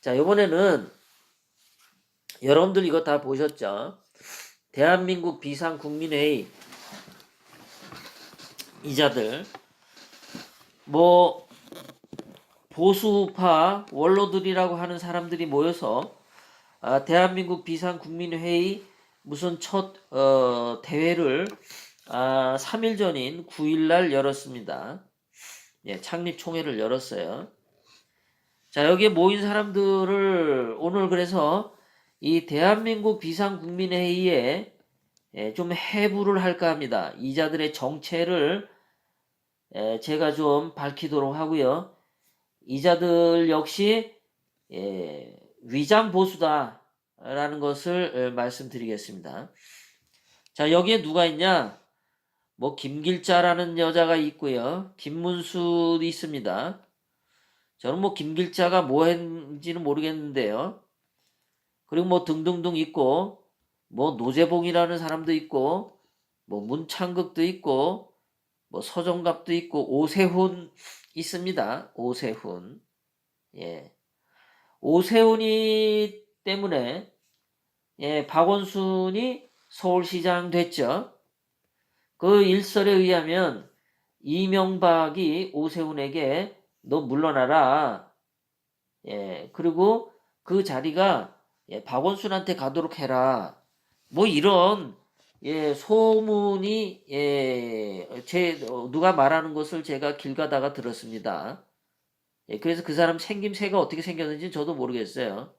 자, 이번에는 여러분들 이거 다 보셨죠? 대한민국 비상국민회의 이자들 뭐 보수파 원로들이라고 하는 사람들이 모여서 대한민국 비상국민회의 무슨 첫 대회를 3일 전인 9일날 열었습니다. 예, 창립 총회를 열었어요. 자, 여기에 모인 사람들을 오늘 그래서 이 대한민국 비상국민회의에 좀 해부를 할까 합니다. 이자들의 정체를 제가 좀 밝히도록 하고요. 이자들 역시 위장 보수다라는 것을 말씀드리겠습니다. 자, 여기에 누가 있냐? 뭐 김길자라는 여자가 있고요. 김문수도 있습니다. 저는 뭐 김길자가 뭐 했는지는 모르겠는데요. 그리고 뭐 등등등 있고 뭐 노재봉이라는 사람도 있고 뭐 문창극도 있고 뭐 서정갑도 있고 오세훈 있습니다. 오세훈. 예. 오세훈이 때문에 박원순이 서울시장 됐죠. 그 일설에 의하면 이명박이 오세훈에게 너 물러나라. 그리고 그 자리가 박원순한테 가도록 해라. 뭐 이런 소문이 누가 말하는 것을 제가 길 가다가 들었습니다. 그래서 그 사람 생김새가 어떻게 생겼는지 저도 모르겠어요.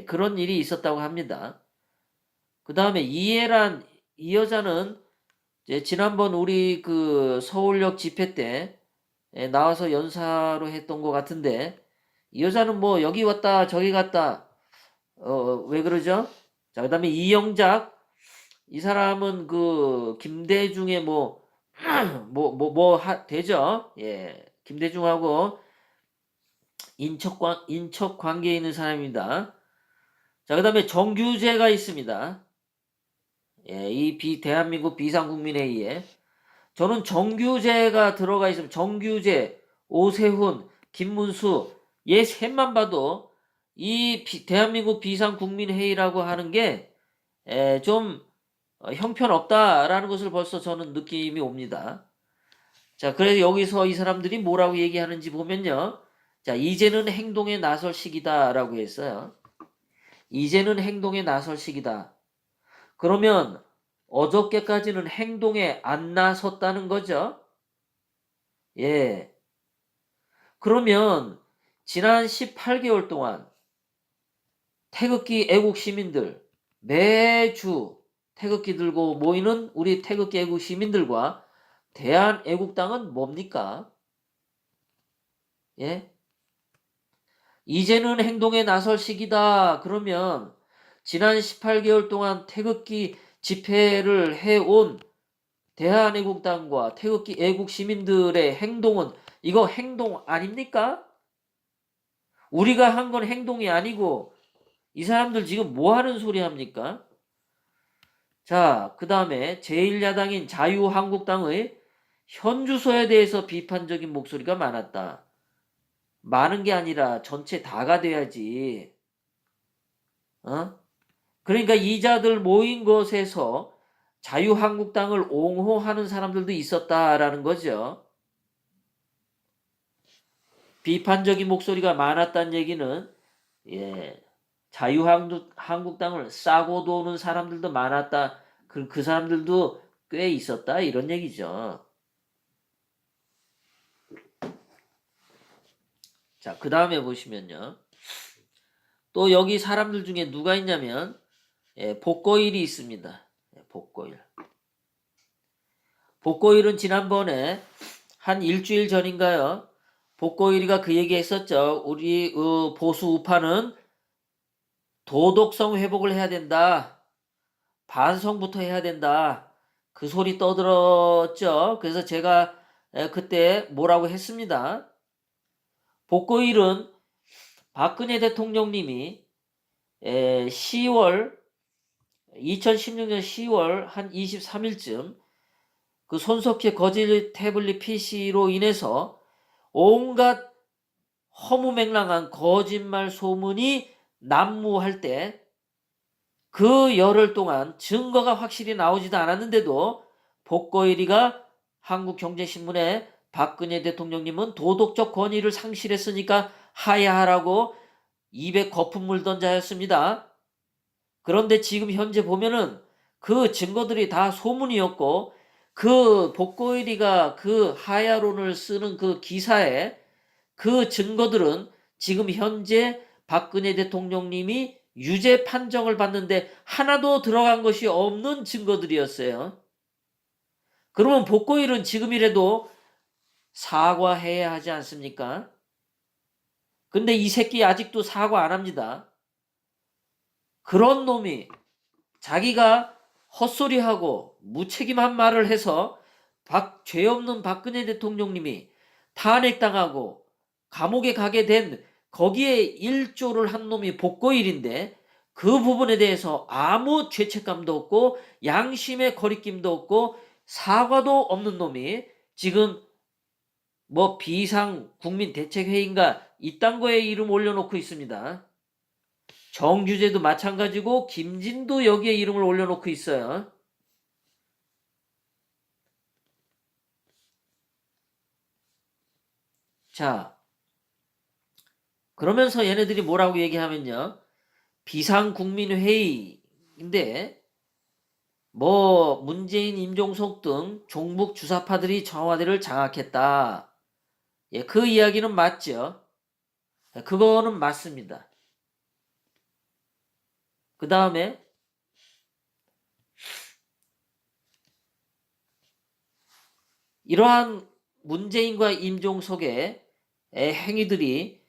그런 일이 있었다고 합니다. 그 다음에 이해란 이 여자는 지난번 우리 그 서울역 집회 때 나와서 연사로 했던 것 같은데 이 여자는 뭐 여기 왔다 저기 갔다 왜 그러죠? 자, 그 다음에 이영작 이 사람은 그 김대중의 되죠? 김대중하고 인척 관계에 있는 사람입니다. 자, 그 다음에 정규재가 있습니다. 이 대한민국 비상국민회의에 저는 정규재가 들어가 있으면 정규재, 오세훈, 김문수 셋만 봐도 이 대한민국 비상국민회의라고 하는 게 좀 형편없다라는 것을 벌써 저는 느낌이 옵니다. 자, 그래서 여기서 이 사람들이 뭐라고 얘기하는지 보면요. 자, 이제는 행동에 나설 시기다라고 했어요. 이제는 행동에 나설 시기다. 그러면 어저께까지는 행동에 안 나섰다는 거죠. 그러면 지난 18개월 동안 태극기 애국 시민들 매주 태극기 들고 모이는 우리 태극기 애국 시민들과 대한애국당은 뭡니까? 이제는 행동에 나설 시기다. 그러면 지난 18개월 동안 태극기 집회를 해온 대한애국당과 태극기 애국 시민들의 행동은 이거 행동 아닙니까? 우리가 한 건 행동이 아니고 이 사람들 지금 뭐 하는 소리 합니까? 자, 그 다음에 제1야당인 자유한국당의 현주소에 대해서 비판적인 목소리가 많았다. 많은 게 아니라 전체 다가 돼야지. 그러니까 이자들 모인 것에서 자유한국당을 옹호하는 사람들도 있었다라는 거죠. 비판적인 목소리가 많았다는 얘기는 자유한국당을 싸고 도는 사람들도 많았다. 그 사람들도 꽤 있었다 이런 얘기죠. 자, 그 다음에 보시면요. 또 여기 사람들 중에 누가 있냐면 복고일이 있습니다. 복고일. 복고일은 지난번에 한 일주일 전인가요? 복고일이가 그 얘기 했었죠. 우리 보수 우파는 도덕성 회복을 해야 된다. 반성부터 해야 된다. 그 소리 떠들었죠. 그래서 제가 그때 뭐라고 했습니다. 복고일은 박근혜 대통령님이 2016년 10월 한 23일쯤 그 손석희 거짓 태블릿 PC로 인해서 온갖 허무맹랑한 거짓말 소문이 난무할 때 그 열흘 동안 증거가 확실히 나오지도 않았는데도 복거일이가 한국경제신문에 박근혜 대통령님은 도덕적 권위를 상실했으니까 하야하라고 입에 거품물 던자였습니다. 그런데 지금 현재 보면은 그 증거들이 다 소문이었고 그 복거일이가 그 하야론을 쓰는 그 기사에 그 증거들은 지금 현재 박근혜 대통령님이 유죄 판정을 받는데 하나도 들어간 것이 없는 증거들이었어요. 그러면 복거일은 지금이라도 사과해야 하지 않습니까? 근데 이 새끼 아직도 사과 안 합니다. 그런 놈이 자기가 헛소리하고 무책임한 말을 해서 죄 없는 박근혜 대통령님이 탄핵당하고 감옥에 가게 된 거기에 일조를 한 놈이 복거일인데 그 부분에 대해서 아무 죄책감도 없고 양심의 거리낌도 없고 사과도 없는 놈이 지금 뭐 비상국민대책회의인가 이딴 거에 이름 올려놓고 있습니다. 정규재도 마찬가지고 김진도 여기에 이름을 올려놓고 있어요. 자, 그러면서 얘네들이 뭐라고 얘기하면요. 비상국민회의인데 뭐 문재인, 임종석 등 종북 주사파들이 청와대를 장악했다. 예, 그 이야기는 맞죠. 그거는 맞습니다. 그 다음에 이러한 문재인과 임종석의 행위들이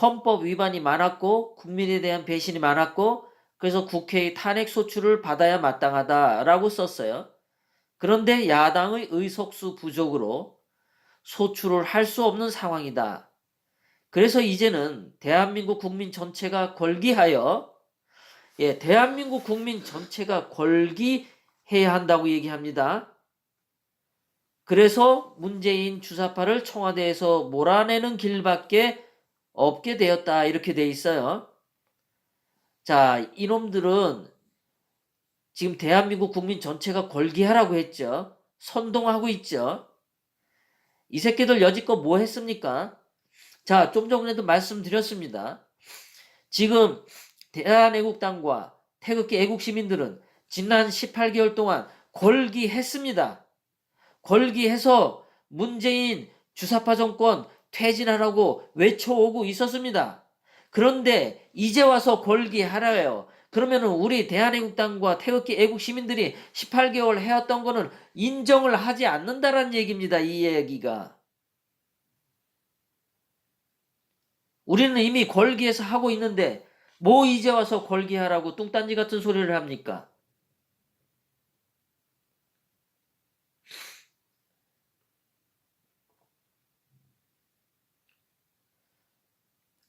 헌법 위반이 많았고 국민에 대한 배신이 많았고 그래서 국회의 탄핵 소추를 받아야 마땅하다라고 썼어요. 그런데 야당의 의석수 부족으로 소추를 할 수 없는 상황이다. 그래서 이제는 대한민국 국민 전체가 걸기하여 대한민국 국민 전체가 걸기해야 한다고 얘기합니다. 그래서 문재인 주사파를 청와대에서 몰아내는 길밖에 없게 되었다. 이렇게 돼 있어요. 자, 이놈들은 지금 대한민국 국민 전체가 걸기하라고 했죠. 선동하고 있죠. 이 새끼들 여지껏 뭐 했습니까? 자, 좀 전에도 말씀드렸습니다. 지금 대한애국당과 태극기 애국시민들은 지난 18개월 동안 걸기했습니다. 걸기해서 문재인 주사파 정권 퇴진하라고 외쳐오고 있었습니다. 그런데 이제 와서 걸기하라요. 그러면은 우리 대한애국당과 태극기 애국시민들이 18개월 해왔던 거는 인정을 하지 않는다라는 얘기입니다. 이 얘기가. 우리는 이미 걸기해서 하고 있는데 뭐 이제 와서 걸기하라고 뚱딴지 같은 소리를 합니까?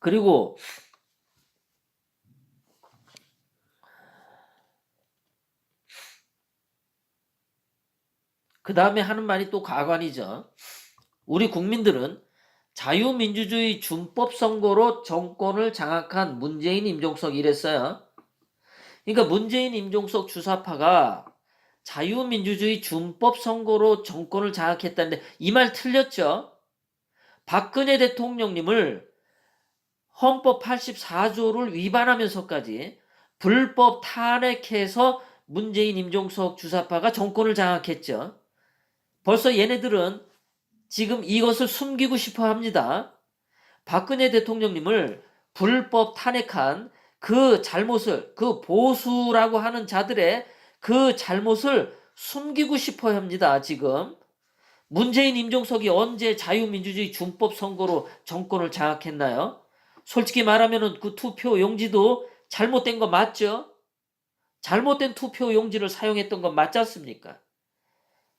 그리고 그 다음에 하는 말이 또 가관이죠. 우리 국민들은 자유민주주의 준법 선거로 정권을 장악한 문재인, 임종석 이랬어요. 그러니까 문재인, 임종석 주사파가 자유민주주의 준법 선거로 정권을 장악했다는데 이 말 틀렸죠. 박근혜 대통령님을 헌법 84조를 위반하면서까지 불법 탄핵해서 문재인, 임종석 주사파가 정권을 장악했죠. 벌써 얘네들은 지금 이것을 숨기고 싶어 합니다. 박근혜 대통령님을 불법 탄핵한 그 잘못을, 그 보수라고 하는 자들의 그 잘못을 숨기고 싶어 합니다. 지금 문재인, 임종석이 언제 자유민주주의 준법 선거로 정권을 장악했나요? 솔직히 말하면 그 투표 용지도 잘못된 거 맞죠? 잘못된 투표 용지를 사용했던 건 맞지 않습니까?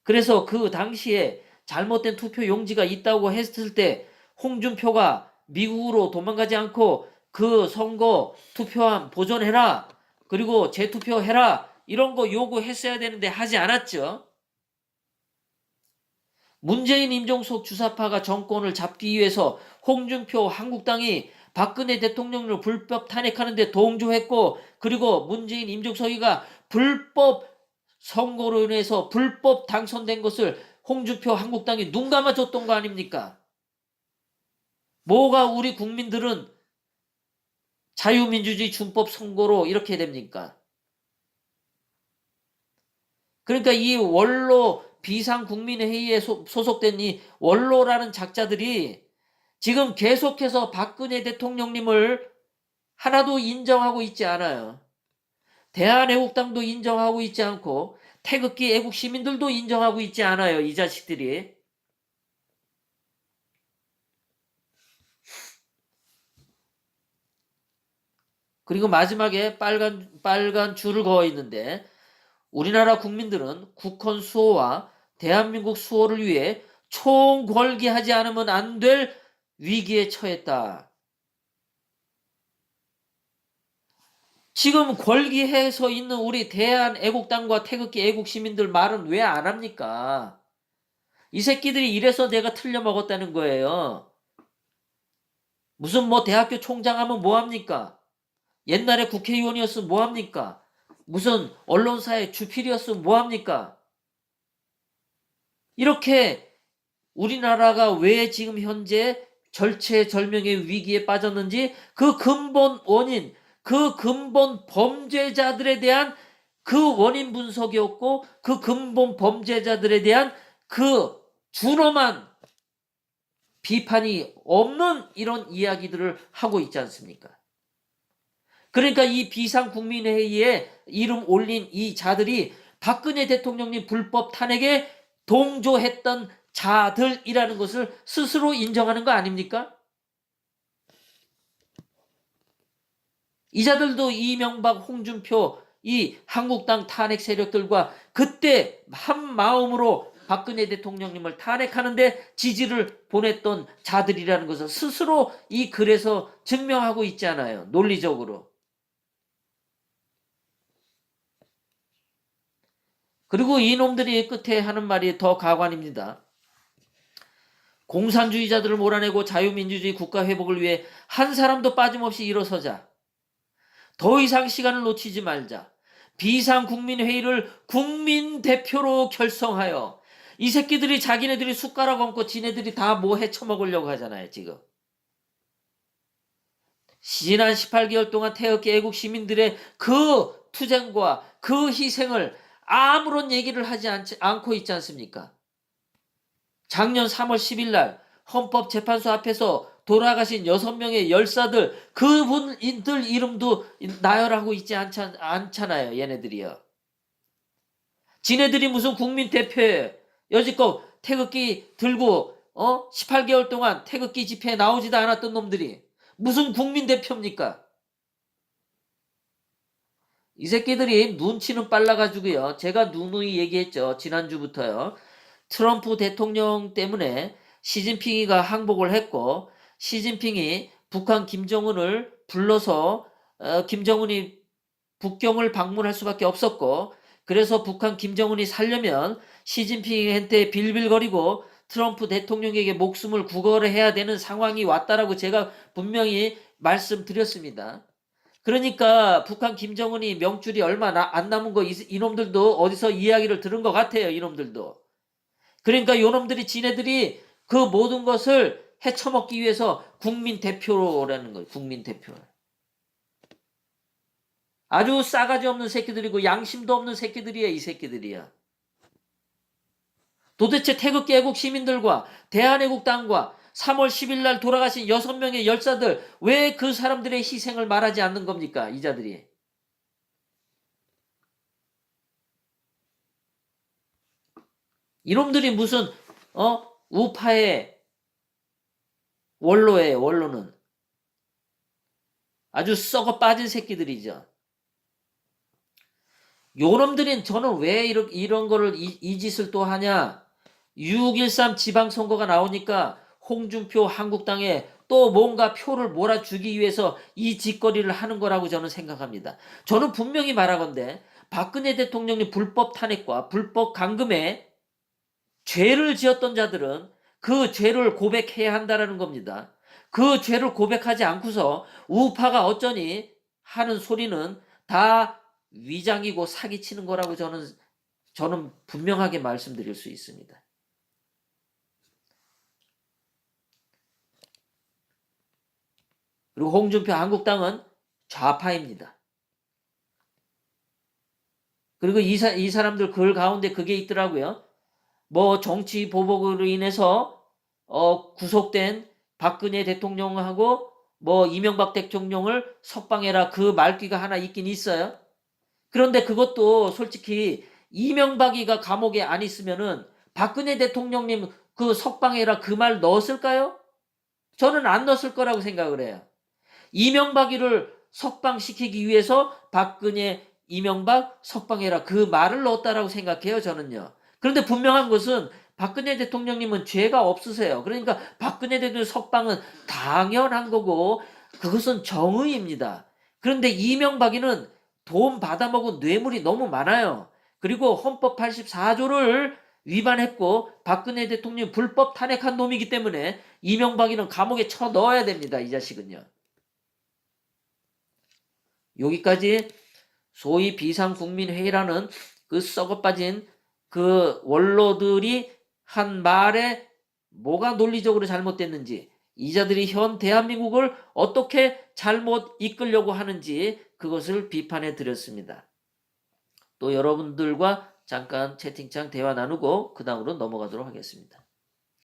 그래서 그 당시에 잘못된 투표 용지가 있다고 했을 때 홍준표가 미국으로 도망가지 않고 그 선거 투표함 보존해라. 그리고 재투표해라. 이런 거 요구했어야 되는데 하지 않았죠. 문재인 임종석 주사파가 정권을 잡기 위해서 홍준표 한국당이 박근혜 대통령을 불법 탄핵하는데 동조했고, 그리고 문재인 임종석이가 불법 선거로 인해서 불법 당선된 것을 홍준표 한국당이 눈 감아줬던 거 아닙니까? 뭐가 우리 국민들은 자유민주주의 준법 선거로 이렇게 됩니까? 그러니까 이 원로 비상국민회의에 소속된 이 원로라는 작자들이 지금 계속해서 박근혜 대통령님을 하나도 인정하고 있지 않아요. 대한애국당도 인정하고 있지 않고 태극기 애국 시민들도 인정하고 있지 않아요. 이 자식들이. 그리고 마지막에 빨간 줄을 그어 있는데, 우리나라 국민들은 국헌 수호와 대한민국 수호를 위해 총궐기하지 않으면 안 될 위기에 처했다. 지금 궐기해서 있는 우리 대한애국당과 태극기 애국시민들 말은 왜 안 합니까? 이 새끼들이 이래서 내가 틀려 먹었다는 거예요. 무슨 뭐 대학교 총장 하면 뭐합니까? 옛날에 국회의원이었으면 뭐합니까? 무슨 언론사의 주필이었으면 뭐합니까? 이렇게 우리나라가 왜 지금 현재 절체절명의 위기에 빠졌는지 그 근본 원인, 그 근본 범죄자들에 대한 그 원인 분석이었고, 그 근본 범죄자들에 대한 그 준엄한 비판이 없는 이런 이야기들을 하고 있지 않습니까? 그러니까 이 비상국민회의에 이름 올린 이 자들이 박근혜 대통령님 불법 탄핵에 동조했던 자들이라는 것을 스스로 인정하는 거 아닙니까? 이 자들도 이명박, 홍준표, 이 한국당 탄핵 세력들과 그때 한 마음으로 박근혜 대통령님을 탄핵하는데 지지를 보냈던 자들이라는 것을 스스로 이 글에서 증명하고 있잖아요. 논리적으로. 그리고 이놈들이 끝에 하는 말이 더 가관입니다. 공산주의자들을 몰아내고 자유민주주의 국가 회복을 위해 한 사람도 빠짐없이 일어서자. 더 이상 시간을 놓치지 말자. 비상국민회의를 국민대표로 결성하여. 이 새끼들이 자기네들이 숟가락 얹고 지네들이 다 뭐 헤쳐먹으려고 하잖아요, 지금. 지난 18개월 동안 태극기 애국 시민들의 그 투쟁과 그 희생을 아무런 얘기를 하지 않고 있지 않습니까? 작년 3월 10일 날 헌법재판소 앞에서 돌아가신 6명의 열사들, 그분들 이름도 나열하고 있지 않잖아요, 얘네들이요. 지네들이 무슨 국민대표예요. 여지껏 태극기 들고 18개월 동안 태극기 집회에 나오지도 않았던 놈들이 무슨 국민대표입니까? 이 새끼들이 눈치는 빨라가지고요. 제가 누누이 얘기했죠. 지난주부터요. 트럼프 대통령 때문에 시진핑이가 항복을 했고, 시진핑이 북한 김정은을 불러서 김정은이 북경을 방문할 수밖에 없었고, 그래서 북한 김정은이 살려면 시진핑한테 빌빌거리고 트럼프 대통령에게 목숨을 구걸해야 되는 상황이 왔다라고 제가 분명히 말씀드렸습니다. 그러니까 북한 김정은이 명줄이 얼마 안 남은 거 이놈들도 어디서 이야기를 들은 것 같아요. 이놈들도. 그러니까 요놈들이 지네들이 그 모든 것을 헤쳐먹기 위해서 국민 대표라는 거예요. 국민 대표. 아주 싸가지 없는 새끼들이고 양심도 없는 새끼들이야. 이 새끼들이야. 도대체 태극기 애국 시민들과 대한애국당과 3월 10일 날 돌아가신 6명의 열사들, 왜 그 사람들의 희생을 말하지 않는 겁니까? 이 자들이. 이놈들이 무슨 우파의 원로예요. 원로는. 아주 썩어 빠진 새끼들이죠. 요놈들은 저는 왜 이런 거를 이 짓을 또 하냐. 6.13 지방선거가 나오니까 홍준표 한국당에 또 뭔가 표를 몰아주기 위해서 이 짓거리를 하는 거라고 저는 생각합니다. 저는 분명히 말하건대 박근혜 대통령이 불법 탄핵과 불법 감금에 죄를 지었던 자들은 그 죄를 고백해야 한다라는 겁니다. 그 죄를 고백하지 않고서 우파가 어쩌니 하는 소리는 다 위장이고 사기치는 거라고 저는 분명하게 말씀드릴 수 있습니다. 그리고 홍준표 한국당은 좌파입니다. 그리고 이 사람들 글 가운데 그게 있더라고요. 뭐 정치 보복으로 인해서 구속된 박근혜 대통령하고 뭐 이명박 대통령을 석방해라, 그 말귀가 하나 있긴 있어요. 그런데 그것도 솔직히 이명박이가 감옥에 안 있으면은 박근혜 대통령님 그 석방해라 그 말 넣었을까요? 저는 안 넣었을 거라고 생각을 해요. 이명박이를 석방시키기 위해서 박근혜, 이명박 석방해라 그 말을 넣었다라고 생각해요, 저는요. 그런데 분명한 것은 박근혜 대통령님은 죄가 없으세요. 그러니까 박근혜 대통령 석방은 당연한 거고 그것은 정의입니다. 그런데 이명박이는 돈 받아먹은 뇌물이 너무 많아요. 그리고 헌법 84조를 위반했고 박근혜 대통령 불법 탄핵한 놈이기 때문에 이명박이는 감옥에 쳐 넣어야 됩니다. 이 자식은요. 여기까지 소위 비상국민회의라는 그 썩어빠진 그 원로들이 한 말에 뭐가 논리적으로 잘못됐는지, 이자들이 현 대한민국을 어떻게 잘못 이끌려고 하는지 그것을 비판해 드렸습니다. 또 여러분들과 잠깐 채팅창 대화 나누고 그 다음으로 넘어가도록 하겠습니다.